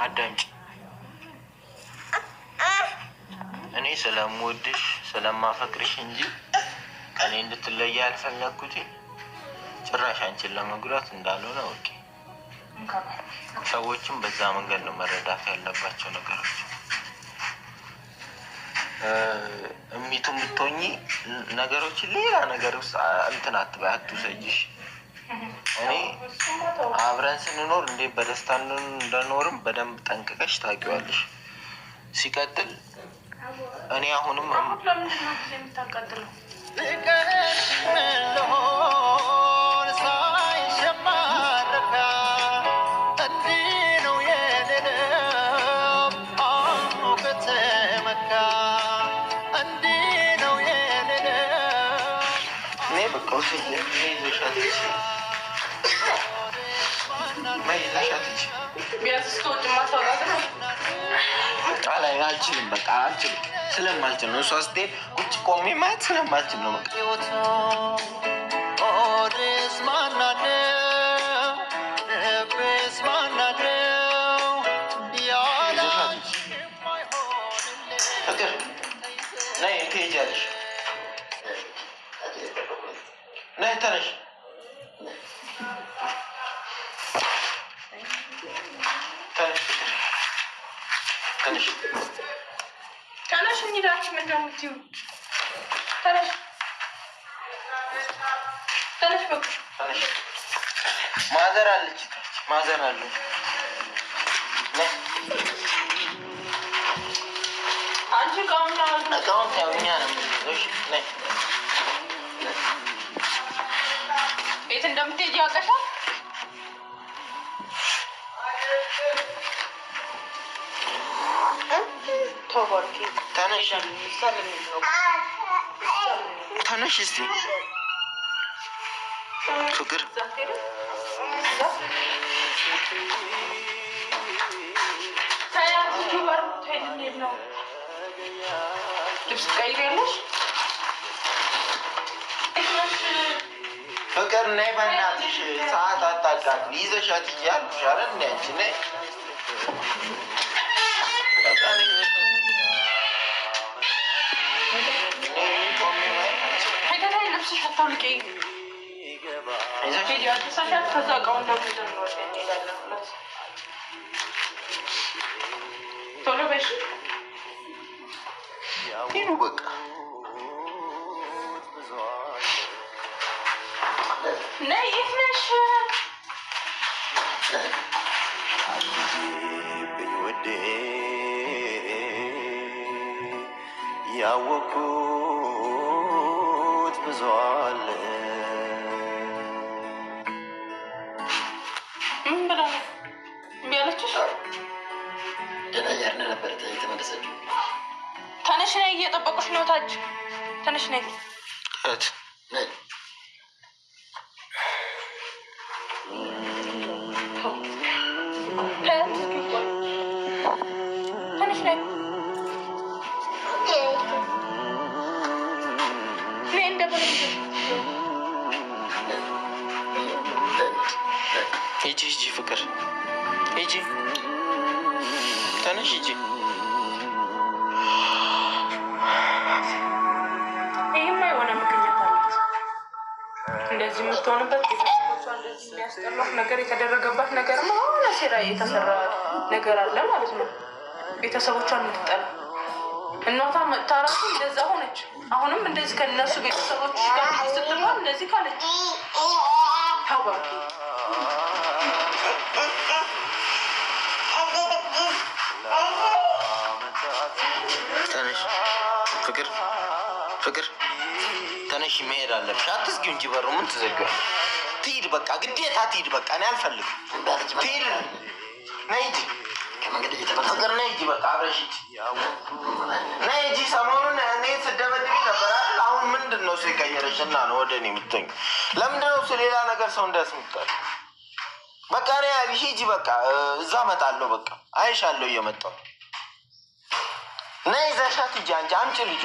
አዳምጪ። እኔ ስለምወድሽ ስለማፈቅርሽ እንጂ ከኔ እንድትለይ ያልፈለግኩት ጭራሽ አንቺን ለመጉዳት እንዳልሆነ ኦኬ። ሰዎችም በዛ መንገድ ነው መረዳት ያለባቸው ነገሮች። እሚቱ የምትሆኚ ነገሮችን ሌላ ነገር ውስጥ እንትን አትበይ፣ አትውሰጂሽ። እኔ አብረን ስንኖር እንዴት በደስታ እንደኖርም በደንብ ጠንቅቀሽ ታውቂዋለሽ። ሲቀጥል እኔ አሁንም አልችልም፣ በቃ አልችልም። ስለማልችል ነው። እሷ ስትሄድ ቁጭ ቆሜ ማየት ስለማልችል ነው። በቃ ፍቅር ነይ፣ ትሄጃለሽ። ነይ ተነሽ፣ ተነሽ፣ ተነሽ እንሂዳችሁ። ምንድን ነው የምትይው? ተነሽ፣ ተነሽ፣ በቃ ተነሽ። ማዘር አለች፣ ማዘር አለች። አንቺ እቃውን ያው እኛ ነው የምንይዘው። ነይ፣ የት እንደምትሄጂ ያውቀሻል። ተነሽ እስቲ ፍቅር። ልብስ ትቀይሪያለሽ? ፍቅር ነይ በእናትሽ፣ ሰዓት አታቃጥል። ይዘሻት እያልኩሽ አለ እንደ አንቺ ነይ። ልብስሽ አታውልቂ። ከዛ እቃውን ቶሎ በሽ ሂዱ በቃ። ነይ፣ የት ነሽ? ያወኩት ብዙ አለ። ምን ብላ ነው እምቢ አለችሽ? ደህና እያልን ነበር የተመለሰችው። ተነሽ ነይ፣ እየጠበቁሽ ነው ታች። ተነሽ ነይ። ተነሽ ነይ። ሂጂ ሂጂ ፍቅር ሂጂ፣ ተነሽ ሂጂ። ይህማ የሆነ ምክንያት አላት እንደዚህ የምትሆንበት። ቤተሰቦቿ እንደዚህ የሚያስጠላት ነገር የተደረገባት ነገር ሆነ ሴራ የተሰራ ነገር አለ ማለት ነው። ቤተሰቦቿን እንድጠላ እናቷ መጥታ እራሱ እንደዛ ሆነች። አሁንም እንደዚህ ከነሱ ቤተሰቦች ጋር ስትባል እንደዚህ ካለች ታዋቂ ተነሽ ፍቅር፣ ፍቅር ተነሽ፣ መሄድ አለብሽ። አትዝጊው እንጂ በሩ ምን ትዘጊዋለሽ? ትሂድ በቃ፣ ግዴታ ትሂድ በቃ። እኔ አልፈልግም። ትሂድ፣ ነይ ሂጂ፣ ፍቅር ነይ ሂጂ በቃ፣ አብረሽ ሂጂ፣ ነይ ሂጂ። ሰሞኑን እኔ ስደበድቢ ነበር አይደል? አሁን ምንድን ነው እሱ የቀየረሽ እና ነው ወደ እኔ የምትሆኝ? ለምንድን ነው እሱ ሌላ ነገር ሰው እንዳያስመጣል? በቃ እኔ ሂጂ በቃ፣ እዛ እመጣለሁ በቃ፣ አይሻለሁ እየመጣሁ። ነይ ይዘሻት ሂጂ አንቺ ልጅ